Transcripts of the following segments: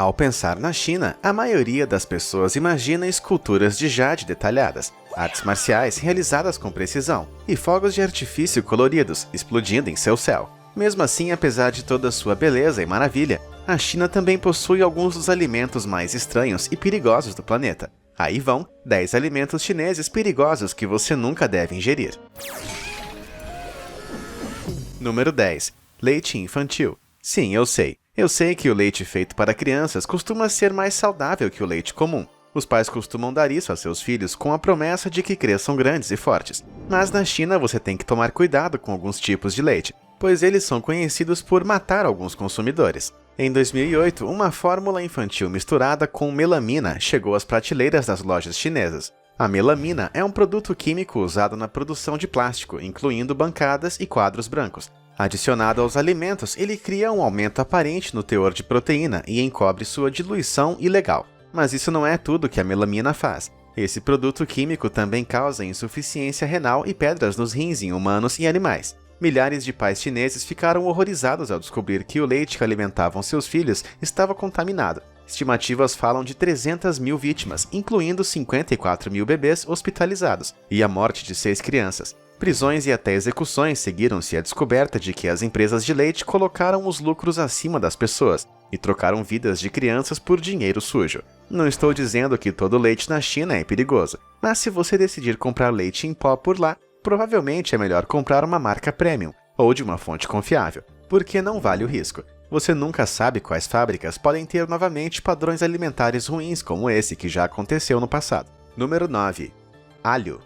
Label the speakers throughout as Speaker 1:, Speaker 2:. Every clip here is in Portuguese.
Speaker 1: Ao pensar na China, a maioria das pessoas imagina esculturas de jade detalhadas, artes marciais realizadas com precisão e fogos de artifício coloridos explodindo em seu céu. Mesmo assim, apesar de toda sua beleza e maravilha, a China também possui alguns dos alimentos mais estranhos e perigosos do planeta. Aí vão 10 alimentos chineses perigosos que você nunca deve ingerir. Número 10. Leite infantil. Sim, eu sei. Eu sei que o leite feito para crianças costuma ser mais saudável que o leite comum. Os pais costumam dar isso a seus filhos com a promessa de que cresçam grandes e fortes. Mas na China você tem que tomar cuidado com alguns tipos de leite, pois eles são conhecidos por matar alguns consumidores. Em 2008, uma fórmula infantil misturada com melamina chegou às prateleiras das lojas chinesas. A melamina é um produto químico usado na produção de plástico, incluindo bancadas e quadros brancos. Adicionado aos alimentos, ele cria um aumento aparente no teor de proteína e encobre sua diluição ilegal. Mas isso não é tudo que a melamina faz. Esse produto químico também causa insuficiência renal e pedras nos rins em humanos e animais. Milhares de pais chineses ficaram horrorizados ao descobrir que o leite que alimentavam seus filhos estava contaminado. Estimativas falam de 300 mil vítimas, incluindo 54 mil bebês hospitalizados, e a morte de 6 crianças. Prisões e até execuções seguiram-se à descoberta de que as empresas de leite colocaram os lucros acima das pessoas e trocaram vidas de crianças por dinheiro sujo. Não estou dizendo que todo leite na China é perigoso, mas se você decidir comprar leite em pó por lá, provavelmente é melhor comprar uma marca premium ou de uma fonte confiável, porque não vale o risco. Você nunca sabe quais fábricas podem ter novamente padrões alimentares ruins como esse que já aconteceu no passado. Número 9. Alho.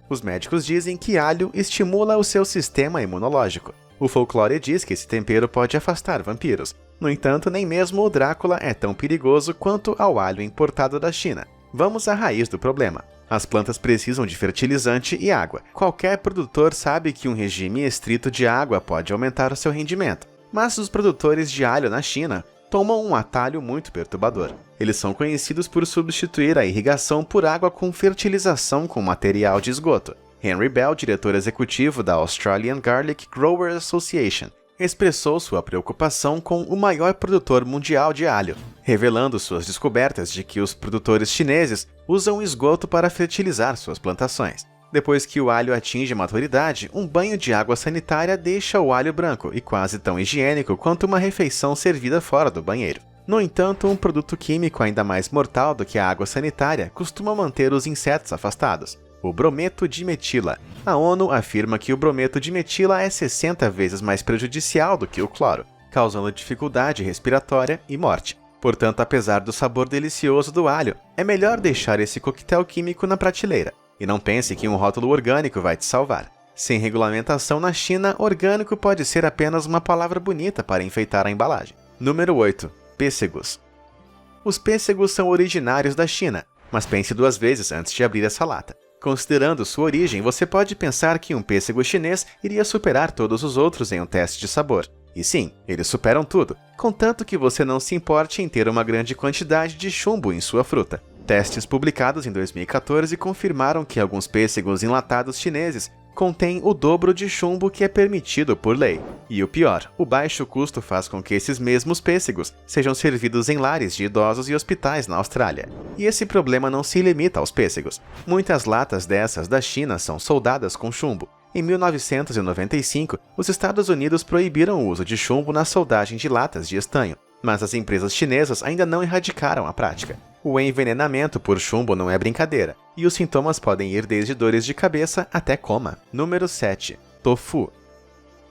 Speaker 1: Os médicos dizem que alho estimula o seu sistema imunológico. O folclore diz que esse tempero pode afastar vampiros. No entanto, nem mesmo o Drácula é tão perigoso quanto ao alho importado da China. Vamos à raiz do problema. As plantas precisam de fertilizante e água. Qualquer produtor sabe que um regime estrito de água pode aumentar o seu rendimento. Mas os produtores de alho na China tomam um atalho muito perturbador. Eles são conhecidos por substituir a irrigação por água com fertilização com material de esgoto. Henry Bell, diretor executivo da Australian Garlic Growers Association, expressou sua preocupação com o maior produtor mundial de alho, revelando suas descobertas de que os produtores chineses usam esgoto para fertilizar suas plantações. Depois que o alho atinge maturidade, um banho de água sanitária deixa o alho branco e quase tão higiênico quanto uma refeição servida fora do banheiro. No entanto, um produto químico ainda mais mortal do que a água sanitária costuma manter os insetos afastados: o brometo de metila. A ONU afirma que o brometo de metila é 60 vezes mais prejudicial do que o cloro, causando dificuldade respiratória e morte. Portanto, apesar do sabor delicioso do alho, é melhor deixar esse coquetel químico na prateleira. E não pense que um rótulo orgânico vai te salvar. Sem regulamentação na China, orgânico pode ser apenas uma palavra bonita para enfeitar a embalagem. Número 8. Pêssegos. Os pêssegos são originários da China, mas pense 2 vezes antes de abrir essa lata. Considerando sua origem, você pode pensar que um pêssego chinês iria superar todos os outros em um teste de sabor. E sim, eles superam tudo, contanto que você não se importe em ter uma grande quantidade de chumbo em sua fruta. Testes publicados em 2014 confirmaram que alguns pêssegos enlatados chineses contêm o dobro de chumbo que é permitido por lei. E o pior, o baixo custo faz com que esses mesmos pêssegos sejam servidos em lares de idosos e hospitais na Austrália. E esse problema não se limita aos pêssegos. Muitas latas dessas da China são soldadas com chumbo. Em 1995, os Estados Unidos proibiram o uso de chumbo na soldagem de latas de estanho, mas as empresas chinesas ainda não erradicaram a prática. O envenenamento por chumbo não é brincadeira, e os sintomas podem ir desde dores de cabeça até coma. Número 7. Tofu.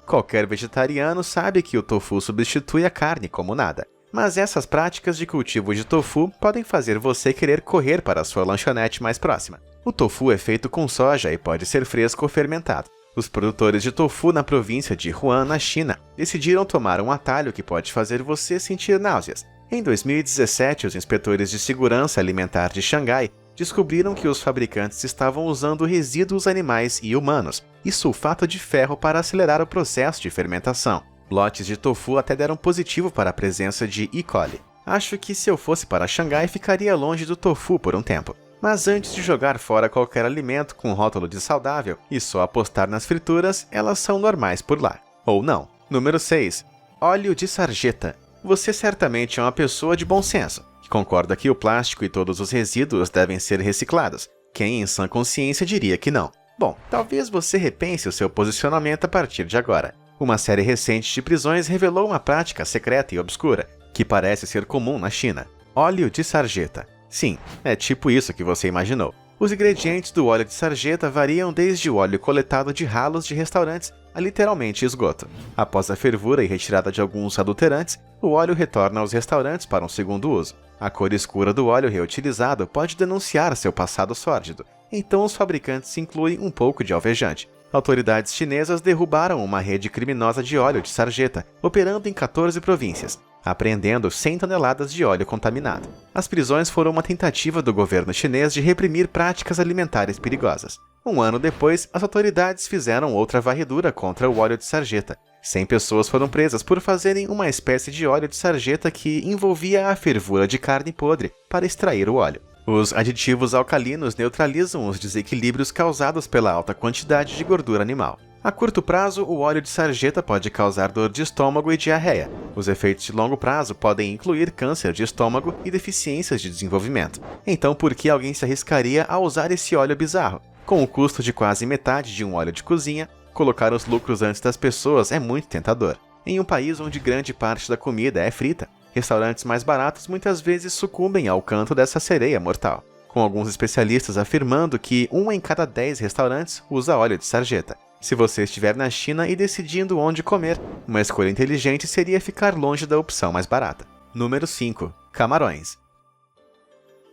Speaker 1: Qualquer vegetariano sabe que o tofu substitui a carne como nada, mas essas práticas de cultivo de tofu podem fazer você querer correr para a sua lanchonete mais próxima. O tofu é feito com soja e pode ser fresco ou fermentado. Os produtores de tofu na província de Hunan, na China, decidiram tomar um atalho que pode fazer você sentir náuseas. Em 2017, os inspetores de segurança alimentar de Xangai descobriram que os fabricantes estavam usando resíduos animais e humanos e sulfato de ferro para acelerar o processo de fermentação. Lotes de tofu até deram positivo para a presença de E. coli. Acho que se eu fosse para Xangai, ficaria longe do tofu por um tempo. Mas antes de jogar fora qualquer alimento com rótulo de saudável e só apostar nas frituras, elas são normais por lá. Ou não. Número 6. Óleo de sarjeta. você certamente é uma pessoa de bom senso, que concorda que o plástico e todos os resíduos devem ser reciclados. Quem em sã consciência diria que não? Bom, talvez você repense o seu posicionamento a partir de agora. Uma série recente de prisões revelou uma prática secreta e obscura, que parece ser comum na China: óleo de sarjeta. Sim, é tipo isso que você imaginou. Os ingredientes do óleo de sarjeta variam desde o óleo coletado de ralos de restaurantes a literalmente esgoto. Após a fervura e retirada de alguns adulterantes, o óleo retorna aos restaurantes para um segundo uso. A cor escura do óleo reutilizado pode denunciar seu passado sórdido, então os fabricantes incluem um pouco de alvejante. Autoridades chinesas derrubaram uma rede criminosa de óleo de sarjeta, operando em 14 províncias, apreendendo 100 toneladas de óleo contaminado. As prisões foram uma tentativa do governo chinês de reprimir práticas alimentares perigosas. Um ano depois, as autoridades fizeram outra varredura contra o óleo de sarjeta. 100 pessoas foram presas por fazerem uma espécie de óleo de sarjeta que envolvia a fervura de carne podre para extrair o óleo. Os aditivos alcalinos neutralizam os desequilíbrios causados pela alta quantidade de gordura animal. A curto prazo, o óleo de sarjeta pode causar dor de estômago e diarreia. Os efeitos de longo prazo podem incluir câncer de estômago e deficiências de desenvolvimento. Então, por que alguém se arriscaria a usar esse óleo bizarro? Com o custo de quase metade de um óleo de cozinha, colocar os lucros antes das pessoas é muito tentador. Em um país onde grande parte da comida é frita, restaurantes mais baratos muitas vezes sucumbem ao canto dessa sereia mortal, com alguns especialistas afirmando que 1 em cada 10 restaurantes usa óleo de sarjeta. Se você estiver na China e decidindo onde comer, uma escolha inteligente seria ficar longe da opção mais barata. Número 5. Camarões.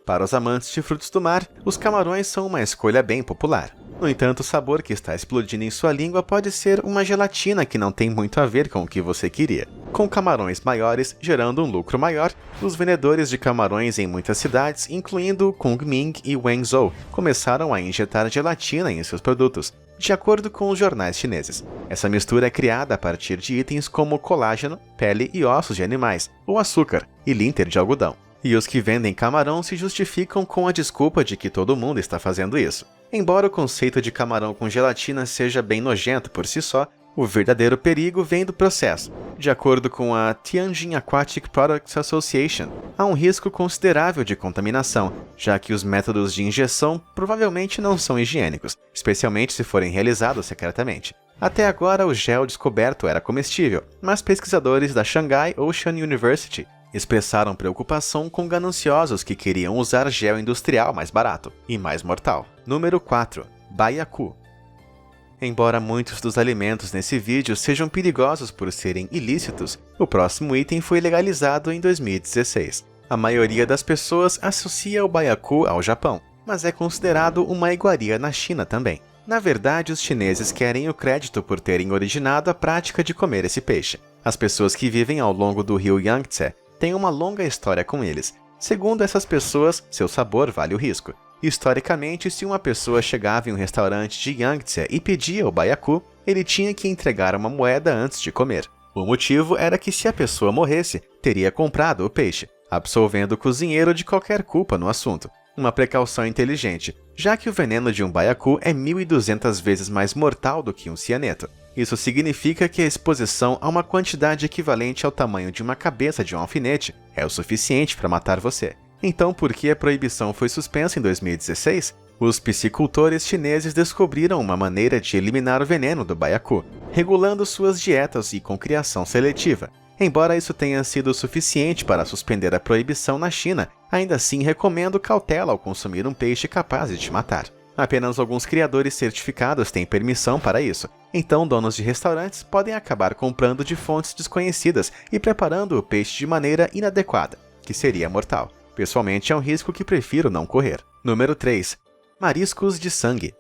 Speaker 1: Para os amantes de frutos do mar, os camarões são uma escolha bem popular. No entanto, o sabor que está explodindo em sua língua pode ser uma gelatina que não tem muito a ver com o que você queria. Com camarões maiores gerando um lucro maior, os vendedores de camarões em muitas cidades, incluindo Kunming e Wenzhou, começaram a injetar gelatina em seus produtos, de acordo com os jornais chineses. Essa mistura é criada a partir de itens como colágeno, pele e ossos de animais, ou açúcar e linter de algodão. E os que vendem camarão se justificam com a desculpa de que todo mundo está fazendo isso. Embora o conceito de camarão com gelatina seja bem nojento por si só, o verdadeiro perigo vem do processo. De acordo com a Tianjin Aquatic Products Association, há um risco considerável de contaminação, já que os métodos de injeção provavelmente não são higiênicos, especialmente se forem realizados secretamente. Até agora, o gel descoberto era comestível, mas pesquisadores da Shanghai Ocean University expressaram preocupação com gananciosos que queriam usar gel industrial mais barato e mais mortal. Número 4. Baiacu. Embora muitos dos alimentos nesse vídeo sejam perigosos por serem ilícitos, o próximo item foi legalizado em 2016. A maioria das pessoas associa o baiacu ao Japão, mas é considerado uma iguaria na China também. Na verdade, os chineses querem o crédito por terem originado a prática de comer esse peixe. As pessoas que vivem ao longo do rio Yangtze têm uma longa história com eles. Segundo essas pessoas, seu sabor vale o risco. Historicamente, se uma pessoa chegava em um restaurante de Yangtze e pedia o baiacu, ele tinha que entregar uma moeda antes de comer. O motivo era que se a pessoa morresse, teria comprado o peixe, absolvendo o cozinheiro de qualquer culpa no assunto. Uma precaução inteligente, já que o veneno de um baiacu é 1.200 vezes mais mortal do que um cianeto. Isso significa que a exposição a uma quantidade equivalente ao tamanho de uma cabeça de um alfinete é o suficiente para matar você. Então, por que a proibição foi suspensa em 2016? Os piscicultores chineses descobriram uma maneira de eliminar o veneno do baiacu, regulando suas dietas e com criação seletiva. Embora isso tenha sido suficiente para suspender a proibição na China, ainda assim recomendo cautela ao consumir um peixe capaz de te matar. Apenas alguns criadores certificados têm permissão para isso, então donos de restaurantes podem acabar comprando de fontes desconhecidas e preparando o peixe de maneira inadequada, que seria mortal. Pessoalmente, é um risco que prefiro não correr. Número 3. Mariscos de sangue.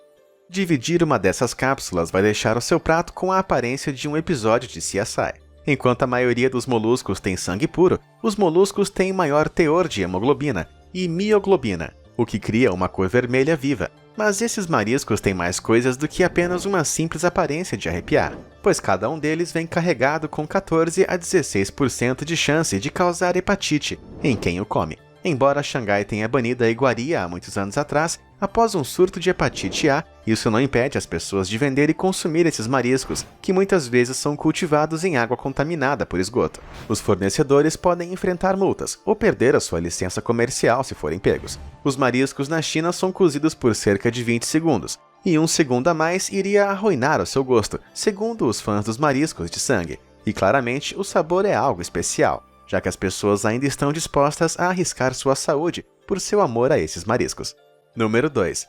Speaker 1: Dividir uma dessas cápsulas vai deixar o seu prato com a aparência de um episódio de CSI. Enquanto a maioria dos moluscos tem sangue puro, os moluscos têm maior teor de hemoglobina e mioglobina, o que cria uma cor vermelha viva. Mas esses mariscos têm mais coisas do que apenas uma simples aparência de arrepiar, pois cada um deles vem carregado com 14 a 16% de chance de causar hepatite em quem o come. Embora Xangai tenha banido a iguaria há muitos anos atrás, após um surto de hepatite A, Isso não impede as pessoas de vender e consumir esses mariscos, que muitas vezes são cultivados em água contaminada por esgoto. Os fornecedores podem enfrentar multas ou perder a sua licença comercial se forem pegos. Os mariscos na China são cozidos por cerca de 20 segundos, e um segundo a mais iria arruinar o seu gosto, segundo os fãs dos mariscos de sangue. E claramente o sabor é algo especial, já que as pessoas ainda estão dispostas a arriscar sua saúde por seu amor a esses mariscos. Número 2.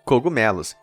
Speaker 1: Cogumelos.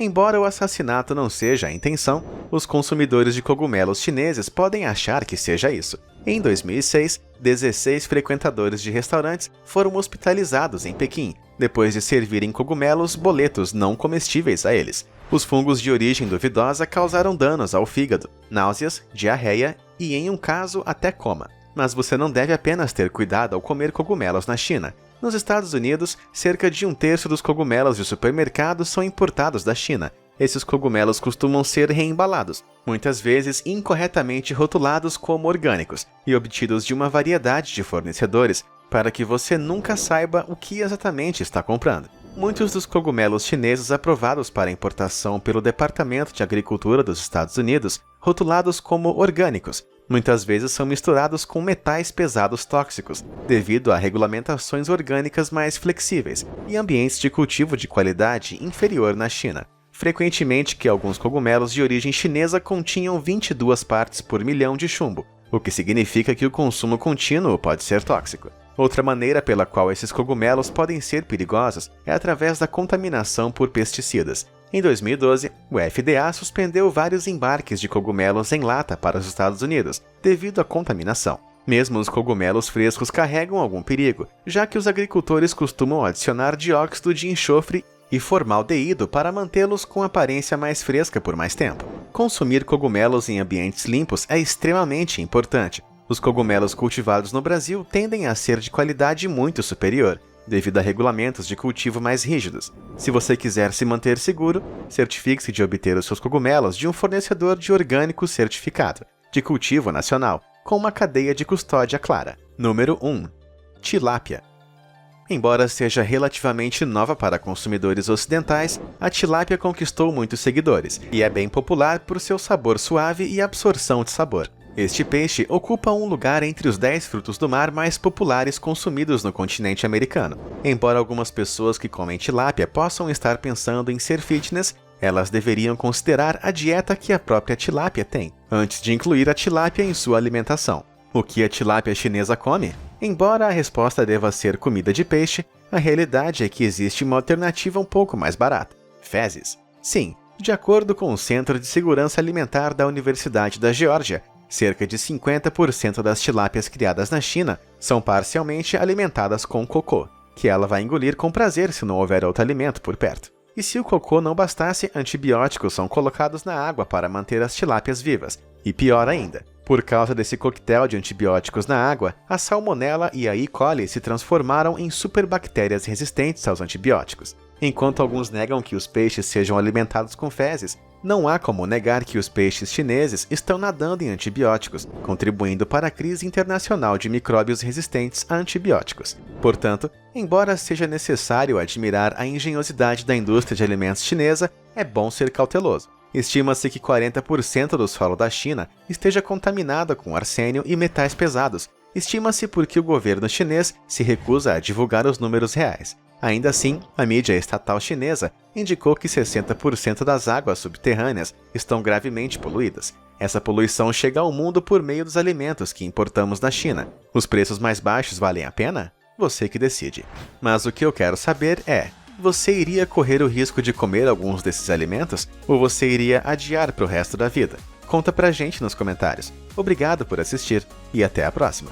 Speaker 1: Embora o assassinato não seja a intenção, os consumidores de cogumelos chineses podem achar que seja isso. Em 2006, 16 frequentadores de restaurantes foram hospitalizados em Pequim, depois de servirem cogumelos boletos não comestíveis a eles. Os fungos de origem duvidosa causaram danos ao fígado, náuseas, diarreia e, em um caso, até coma. Mas você não deve apenas ter cuidado ao comer cogumelos na China. Nos Estados Unidos, cerca de 1/3 dos cogumelos de supermercado são importados da China. Esses cogumelos costumam ser reembalados, muitas vezes incorretamente rotulados como orgânicos e obtidos de uma variedade de fornecedores, para que você nunca saiba o que exatamente está comprando. Muitos dos cogumelos chineses aprovados para importação pelo Departamento de Agricultura dos Estados Unidos, rotulados como orgânicos, muitas vezes são misturados com metais pesados tóxicos, devido a regulamentações orgânicas mais flexíveis e ambientes de cultivo de qualidade inferior na China. Frequentemente que alguns cogumelos de origem chinesa continham 22 partes por milhão de chumbo, o que significa que o consumo contínuo pode ser tóxico. Outra maneira pela qual esses cogumelos podem ser perigosos é através da contaminação por pesticidas. Em 2012, o FDA suspendeu vários embarques de cogumelos em lata para os Estados Unidos, devido à contaminação. Mesmo os cogumelos frescos carregam algum perigo, já que os agricultores costumam adicionar dióxido de enxofre e formaldeído para mantê-los com aparência mais fresca por mais tempo. Consumir cogumelos em ambientes limpos é extremamente importante. Os cogumelos cultivados no Brasil tendem a ser de qualidade muito superior, devido a regulamentos de cultivo mais rígidos. Se você quiser se manter seguro, certifique-se de obter os seus cogumelos de um fornecedor de orgânico certificado, de cultivo nacional, com uma cadeia de custódia clara. Número 1. Tilápia. Embora seja relativamente nova para consumidores ocidentais, a tilápia conquistou muitos seguidores e é bem popular por seu sabor suave e absorção de sabor. Este peixe ocupa um lugar entre os 10 frutos do mar mais populares consumidos no continente americano. Embora algumas pessoas que comem tilápia possam estar pensando em ser fitness, elas deveriam considerar a dieta que a própria tilápia tem, antes de incluir a tilápia em sua alimentação. O que a tilápia chinesa come? Embora a resposta deva ser comida de peixe, a realidade é que existe uma alternativa um pouco mais barata: fezes. Sim, de acordo com o Centro de Segurança Alimentar da Universidade da Geórgia, cerca de 50% das tilápias criadas na China são parcialmente alimentadas com cocô, que ela vai engolir com prazer se não houver outro alimento por perto. E se o cocô não bastasse, antibióticos são colocados na água para manter as tilápias vivas. E pior ainda, por causa desse coquetel de antibióticos na água, a salmonela e a E. coli se transformaram em superbactérias resistentes aos antibióticos. Enquanto alguns negam que os peixes sejam alimentados com fezes, não há como negar que os peixes chineses estão nadando em antibióticos, contribuindo para a crise internacional de micróbios resistentes a antibióticos. Portanto, embora seja necessário admirar a engenhosidade da indústria de alimentos chinesa, é bom ser cauteloso. Estima-se que 40% do solo da China esteja contaminado com arsênio e metais pesados. Estima-se porque o governo chinês se recusa a divulgar os números reais. Ainda assim, a mídia estatal chinesa indicou que 60% das águas subterrâneas estão gravemente poluídas. Essa poluição chega ao mundo por meio dos alimentos que importamos da China. Os preços mais baixos valem a pena? Você que decide. Mas o que eu quero saber é: você iria correr o risco de comer alguns desses alimentos ou você iria adiar para o resto da vida? Conta pra gente nos comentários. Obrigado por assistir e até a próxima!